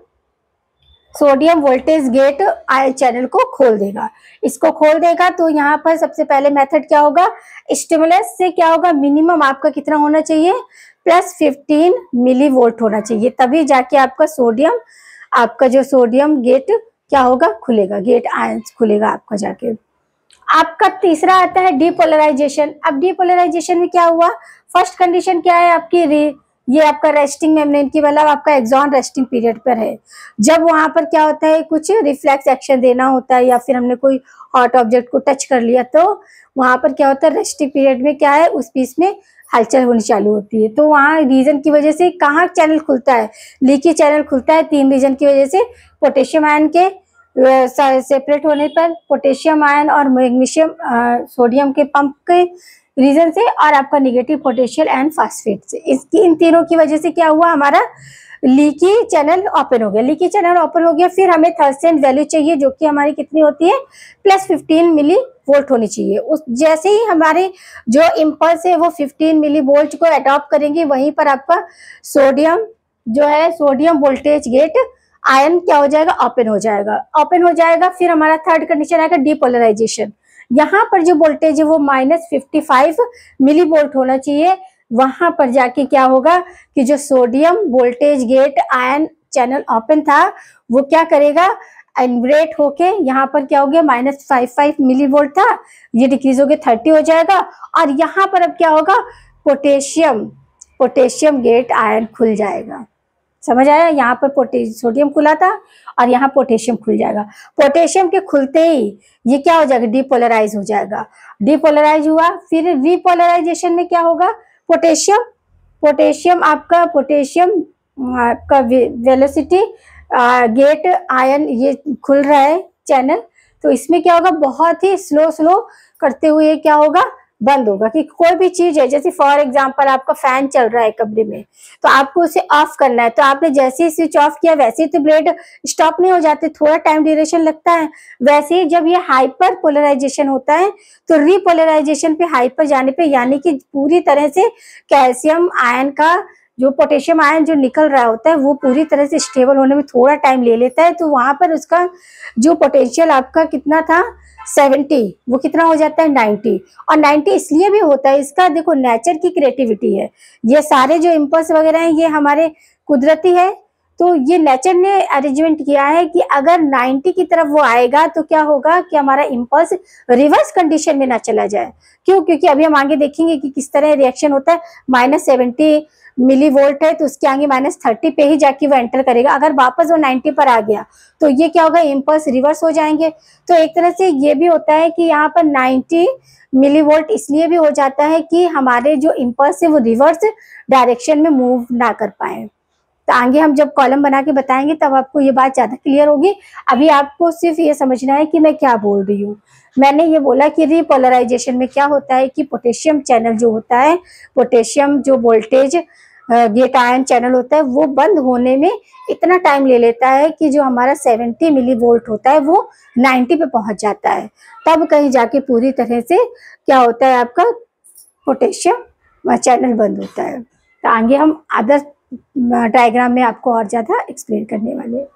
voltage gate ion channel को खोल देगा। इसको खोल देगा तो यहाँ पर सबसे पहले मेथड क्या होगा, स्टिमुलस से क्या होगा, मिनिमम आपका कितना होना चाहिए, +15 मिली वोल्ट होना चाहिए, तभी जाके आपका सोडियम, आपका जो सोडियम गेट क्या होगा, खुलेगा, गेट आयन खुलेगा आपका जाके। आपका तीसरा आता है डीपोलराइजेशन। अब डीपोलराइजेशन में क्या हुआ, फर्स्ट कंडीशन क्या है आपकी, ये आपका रेस्टिंग मेम्ब्रेन की, मतलब आपका एक्सॉन रेस्टिंग पीरियड पर है। जब वहां पर क्या होता है, कुछ रिफ्लेक्स एक्शन देना होता है, या फिर हमने कोई हॉट ऑब्जेक्ट को टच कर लिया, तो वहां पर क्या होता है, रेस्टिंग पीरियड में क्या है, उस पीस में हलचल होनी चालू होती है। तो वहाँ रीजन की वजह से कहाँ चैनल खुलता है, लीकी चैनल खुलता है 3 रीजन की वजह से। पोटेशियम आयन के सेपरेट होने पर, पोटेशियम आयन और मैग्नीशियम सोडियम के पंप के रीजन से, और आपका नेगेटिव पोटेंशियल एंड फास्फेट से। इसकी इन तीनों की वजह से क्या हुआ, हमारा लीकी चैनल ओपन हो गया। लीकी चैनल ओपन हो गया, फिर हमें थर्सेंट वैल्यू चाहिए जो कि हमारी कितनी होती है, +15 मिली वोल्ट होनी चाहिए। उस जैसे ही हमारे जो इम्पल्स है वो 15 मिली वोल्ट को अडॉप्ट करेंगे, वहीं पर आपका सोडियम जो है, सोडियम वोल्टेज गेट आयन क्या हो जाएगा, ओपन हो जाएगा। ओपन हो जाएगा, फिर हमारा थर्ड कंडीशन आएगा डीपोलराइजेशन। यहाँ पर जो वोल्टेज है वो -55 मिली वोल्ट होना चाहिए। वहां पर जाके क्या होगा कि जो sodium voltage gate ion channel open था वो क्या करेगा, इनवर्ट होके यहाँ पर क्या हो गया, -55 मिली वोल्ट था, ये डिक्रीज हो गया 30 हो जाएगा। और यहाँ पर अब क्या होगा, पोटेशियम गेट आयन खुल जाएगा। समझ आया, यहाँ पर सोडियम खुला था और यहाँ पोटेशियम खुल जाएगा। पोटेशियम के खुलते ही ये क्या हो जाएगा, डीपोलराइज हो जाएगा। डीपोलराइज हुआ, फिर रीपोलराइजेशन में क्या होगा, पोटेशियम आपका वेलोसिटी गेट आयन ये खुल रहा है चैनल, तो इसमें क्या होगा, बहुत ही स्लो करते हुए क्या होगा, बंद होगा। कि कोई भी चीज है, जैसे फॉर एग्जांपल आपका फैन चल रहा है कमरे में, तो आपको उसे ऑफ करना है, तो आपने जैसे ही स्विच ऑफ किया वैसे ही तो ब्लेड स्टॉप नहीं हो जाते, थोड़ा टाइम ड्यूरेशन लगता है। वैसे ही जब ये हाइपर पोलराइजेशन होता है तो रीपोलराइजेशन पे हाइपर जाने पे, यानी कि पूरी तरह से कैल्शियम आयन का जो पोटेशियम आयन जो निकल रहा होता है वो पूरी तरह से स्टेबल होने में थोड़ा टाइम ले लेता है, तो वहां पर उसका जो पोटेंशियल आपका कितना था 70, वो कितना हो जाता है 90। और 90 इसलिए भी होता है, इसका देखो नेचर की क्रिएटिविटी है, ये सारे जो इम्पल्स वगैरह हैं ये हमारे कुदरती है, तो ये नेचर ने अरेंजमेंट किया है कि अगर 90 की तरफ वो आएगा तो क्या होगा कि हमारा इम्पल्स रिवर्स कंडीशन में ना चला जाए। क्यों, क्योंकि अभी हम आगे देखेंगे कि किस तरह रिएक्शन होता है। -70 मिली वोल्ट है तो उसके आगे -30 पे ही जाके वो एंटर करेगा। अगर वापस वो 90 पर आ गया तो ये क्या होगा, इम्पल्स रिवर्स हो जाएंगे। तो एक तरह से ये भी होता है कि यहाँ पर 90 मिली वोल्ट इसलिए भी हो जाता है कि हमारे जो इम्पल्स है वो रिवर्स डायरेक्शन में मूव ना कर पाए। तो आगे हम जब कॉलम बना के बताएंगे तब आपको ये बात ज्यादा क्लियर होगी। अभी आपको सिर्फ ये समझना है कि मैं क्या बोल रही हूँ। मैंने ये बोला कि रीपोलराइजेशन में क्या होता है कि पोटेशियम चैनल जो होता है, पोटेशियम जो वोल्टेज गेट आयन चैनल होता है वो बंद होने में इतना टाइम ले लेता है कि जो हमारा 70 मिली वोल्ट होता है वो 90 पे पहुंच जाता है, तब कहीं जाके पूरी तरह से क्या होता है, आपका पोटेशियम चैनल बंद होता है। तो आगे हम अदर डायग्राम में आपको और ज्यादा एक्सप्लेन करने वाले हैं।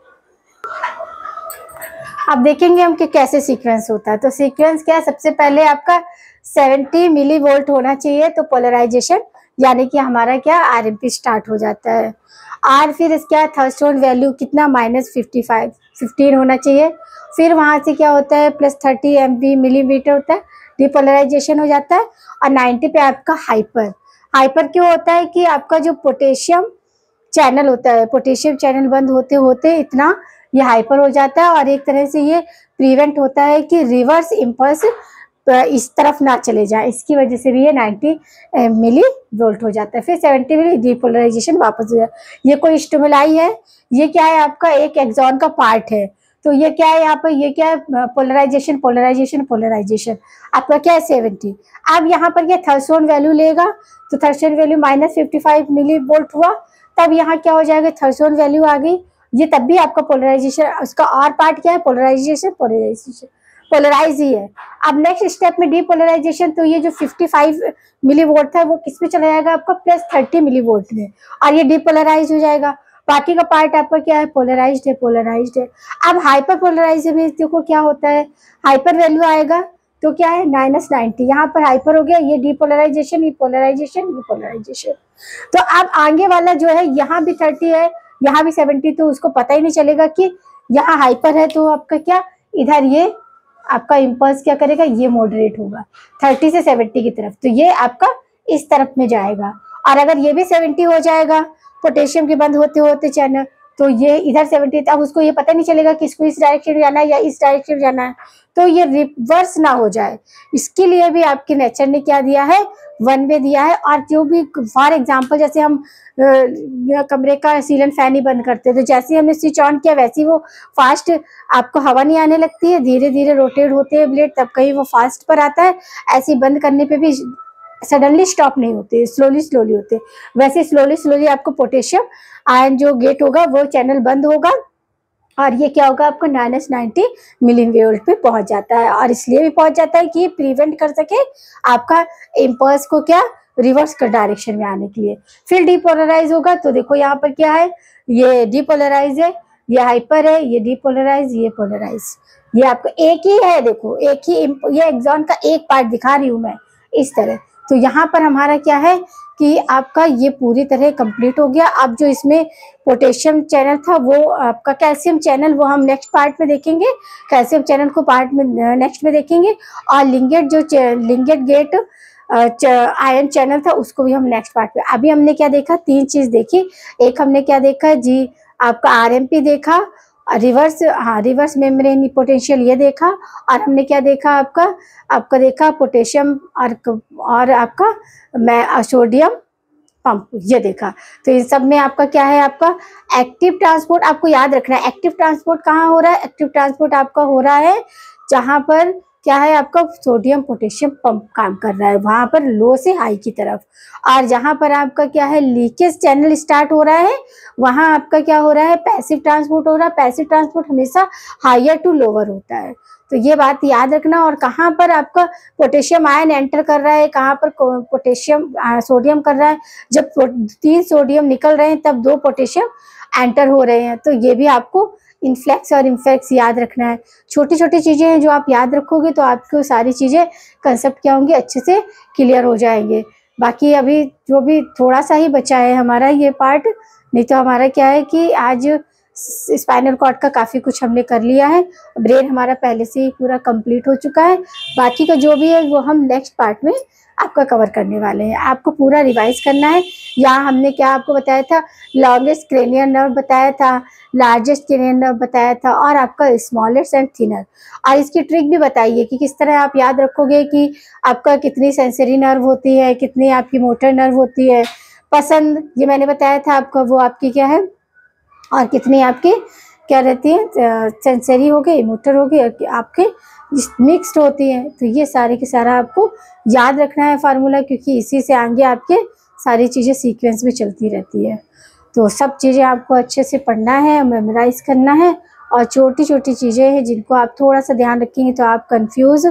अब देखेंगे हम कि कैसे सीक्वेंस होता है। तो सीक्वेंस क्या है, सबसे पहले आपका 70 मिली वोल्ट होना चाहिए, तो पोलराइजेशन यानी कि हमारा क्या आरएमपी स्टार्ट हो जाता है। और फिर इसका थ्रेशोल्ड वैल्यू कितना -15 होना चाहिए। फिर वहां से क्या होता है +30 एमवी मिलीमीटर होता है, डिपोलराइजेशन हो जाता है। और 90 पे आपका हाइपर क्यों होता है कि आपका जो पोटेशियम चैनल होता है, पोटेशियम चैनल बंद होते होते इतना ये हाइपर हो जाता है, और एक तरह से ये प्रिवेंट होता है कि रिवर्स इम्पल्स इस तरफ ना चले जाए, इसकी वजह से भी ये 90 मिली वोल्ट हो जाता है। फिर 70 मिली डिपोलराइजेशन वापस हो जाता है। ये कोई स्टिमुलाई है, ये क्या है आपका एक एक्सॉन का पार्ट है, तो ये क्या है यहाँ पर, ये क्या है पोलराइजेशन आपका क्या है 70। अब यहाँ पर क्या थ्रेशोल्ड वैल्यू लेगा, तो थ्रेशोल्ड वैल्यू -55 मिली वोल्ट हुआ, तब यहाँ क्या हो जाएगा थ्रेशोल्ड वैल्यू आ गई, ये तब भी आपका पोलराइजेशन, उसका और पार्ट क्या है पोलराइज ही है। अब नेक्स्ट स्टेप में डीपोलराइजेशन, तो ये जो 55 मिली वोल्ट था वो किस में चला जाएगा आपका +30 मिली वोल्ट में, और ये डीपोलराइज हो जाएगा। बाकी का पार्ट आपका क्या है पोलराइज्ड है। अब हाइपर पोलराइज में देखो क्या होता है, हाइपर वैल्यू आएगा तो क्या है -90, यहाँ पर हाइपर हो गया, ये डीपोलराइजेशन, ये पोलराइजेशन। तो अब आगे वाला जो है यहाँ भी 30 है, यहाँ भी 70, तो उसको पता ही नहीं चलेगा कि यहाँ हाइपर है, तो आपका क्या इधर ये आपका इम्पल्स क्या करेगा, ये मॉडरेट होगा 30 से 70 की तरफ, तो ये आपका इस तरफ में जाएगा। और अगर ये भी 70 हो जाएगा पोटेशियम के बंद होते होते चैनल, तो ये इधर 70, अब उसको ये पता नहीं चलेगा कि इसको इस डायरेक्शन में जाना है या इस डायरेक्शन में जाना है, तो ये रिवर्स ना हो जाए, इसके लिए भी आपके नेचर ने क्या दिया है, 1 वे दिया है। और जो भी फॉर एग्जांपल जैसे हम कमरे का सीलन फैन ही बंद करते हैं, तो जैसे ही हमने स्विच ऑन किया वैसे ही वो फास्ट आपको हवा नहीं आने लगती है, धीरे धीरे रोटेट होते हैं ब्लेड, तब कहीं वो फास्ट पर आता है। ऐसे बंद करने पे भी सडनली स्टॉप नहीं होते, स्लोली स्लोली होते। वैसे स्लोली स्लोली आपको पोटेशियम आयन जो गेट होगा वो चैनल बंद होगा और ये क्या होगा आपको -90 मिलीवोल्ट पे पहुंच जाता है। और इसलिए भी पहुंच जाता है कि ये प्रिवेंट कर सके आपका इम्पल्स को क्या रिवर्स कर डायरेक्शन में आने के लिए। फिर डीपोलराइज होगा तो देखो यहाँ पर क्या है, ये डीपोलराइज है, ये हाइपर है, ये डीपोलराइज, ये पोलराइज। ये आपको एक ही है, देखो एक ही, ये एक्सॉन का एक पार्ट दिखा रही हूँ मैं इस तरह। तो यहाँ पर हमारा क्या है कि आपका ये पूरी तरह कंप्लीट हो गया। अब जो इसमें पोटेशियम चैनल था वो आपका कैल्शियम चैनल, वो हम नेक्स्ट पार्ट में देखेंगे, कैल्शियम चैनल को पार्ट में नेक्स्ट में देखेंगे। और लिंगेट जो लिंगेट गेट आयन चैनल था उसको भी हम नेक्स्ट पार्ट में। अभी हमने क्या देखा, 3 चीज देखी। एक हमने क्या देखा जी, आपका आरएमपी देखा, रिवर्स मेम्ब्रेन पोटेंशियल ये देखा। और हमने क्या देखा, आपका देखा पोटेशियम और आपका सोडियम पंप ये देखा। तो इन सब में आपका क्या है, आपका एक्टिव ट्रांसपोर्ट आपको याद रखना है। एक्टिव ट्रांसपोर्ट कहाँ हो रहा है, एक्टिव ट्रांसपोर्ट आपका हो रहा है जहाँ पर क्या है आपका सोडियम पोटेशियम पंप काम कर रहा है, वहां पर लो से हाई की तरफ। और जहां पर आपका क्या है लीकेज चैनल स्टार्ट हो रहा है वहां आपका क्या हो रहा है, पैसिव ट्रांसपोर्ट हो रहा है। पैसिव ट्रांसपोर्ट हमेशा हायर टू लोअर होता है, तो ये बात याद रखना। और कहाँ पर आपका पोटेशियम आयन एंटर कर रहा है, कहाँ पर पोटेशियम सोडियम कर रहा है। जब 3 सोडियम निकल रहे हैं तब 2 पोटेशियम एंटर हो रहे हैं। तो ये भी आपको इनफ्लेक्स और इन्फ्लेक्स याद रखना है। छोटी छोटी चीजें हैं जो आप याद रखोगे तो आपको सारी चीजें कंसेप्ट क्या होंगे, अच्छे से क्लियर हो जाएंगे। बाकी अभी जो भी थोड़ा सा ही बचा है हमारा ये पार्ट, नहीं तो हमारा क्या है कि आज स्पाइनल कॉर्ड का काफ़ी कुछ हमने कर लिया है। ब्रेन हमारा पहले से ही पूरा कंप्लीट हो चुका है। बाकी का जो भी है वो हम नेक्स्ट पार्ट में आपका कवर करने वाले हैं। आपको पूरा रिवाइज करना है। यहाँ हमने क्या आपको बताया था, लॉन्गेस्ट क्रेनियल नर्व बताया था, लार्जेस्ट क्रेनियल नर्व बताया था और आपका स्मॉलेस्ट एंड थिनर। और इसकी ट्रिक भी बताइए कि किस तरह आप याद रखोगे कि आपका कितनी सेंसरी नर्व होती है, कितनी आपकी मोटर नर्व होती है। पसंद ये मैंने बताया था आपका, वो आपकी क्या है, और कितनी आपकी क्या रहती है, सेंसरी हो गई, मोटर हो गई, और आपके मिक्स्ड होती है। तो ये सारे के सारा आपको याद रखना है फार्मूला, क्योंकि इसी से आगे आपके सारी चीज़ें सीक्वेंस में चलती रहती है। तो सब चीज़ें आपको अच्छे से पढ़ना है, मेमोराइज करना है। और छोटी छोटी चीज़ें हैं जिनको आप थोड़ा सा ध्यान रखेंगे तो आप कंफ्यूज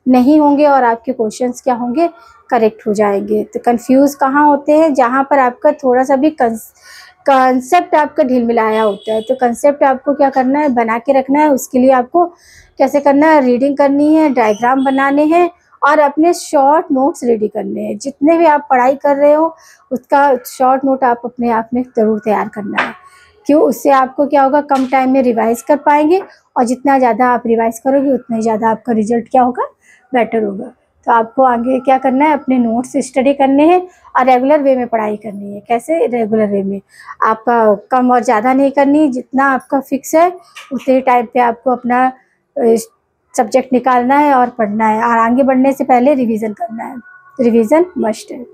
नहीं होंगे और आपके क्वेश्चंस क्या होंगे, करेक्ट हो जाएंगे। तो कंफ्यूज कहाँ होते हैं, जहाँ पर आपका थोड़ा सा भी कंसेप्ट आपका ढील मिलाया होता है। तो कंसेप्ट आपको क्या करना है, बना के रखना है। उसके लिए आपको कैसे करना है, रीडिंग करनी है, डायग्राम बनाने हैं और अपने शॉर्ट नोट्स रेडी करने हैं। जितने भी आप पढ़ाई कर रहे हो उसका शॉर्ट नोट आप अपने आप में ज़रूर तैयार करना है। क्यों, उससे आपको क्या होगा, कम टाइम में रिवाइज कर पाएंगे और जितना ज़्यादा आप रिवाइज करोगे उतना ही ज़्यादा आपका रिजल्ट क्या होगा, बेटर होगा। तो आपको आगे क्या करना है, अपने नोट्स स्टडी करने हैं और रेगुलर वे में पढ़ाई करनी है। कैसे, रेगुलर वे में आपका कम और ज़्यादा नहीं करनी, जितना आपका फिक्स है उतने टाइम पे आपको अपना सब्जेक्ट निकालना है और पढ़ना है। और आगे बढ़ने से पहले रिवीजन करना है, रिवीजन मस्ट है।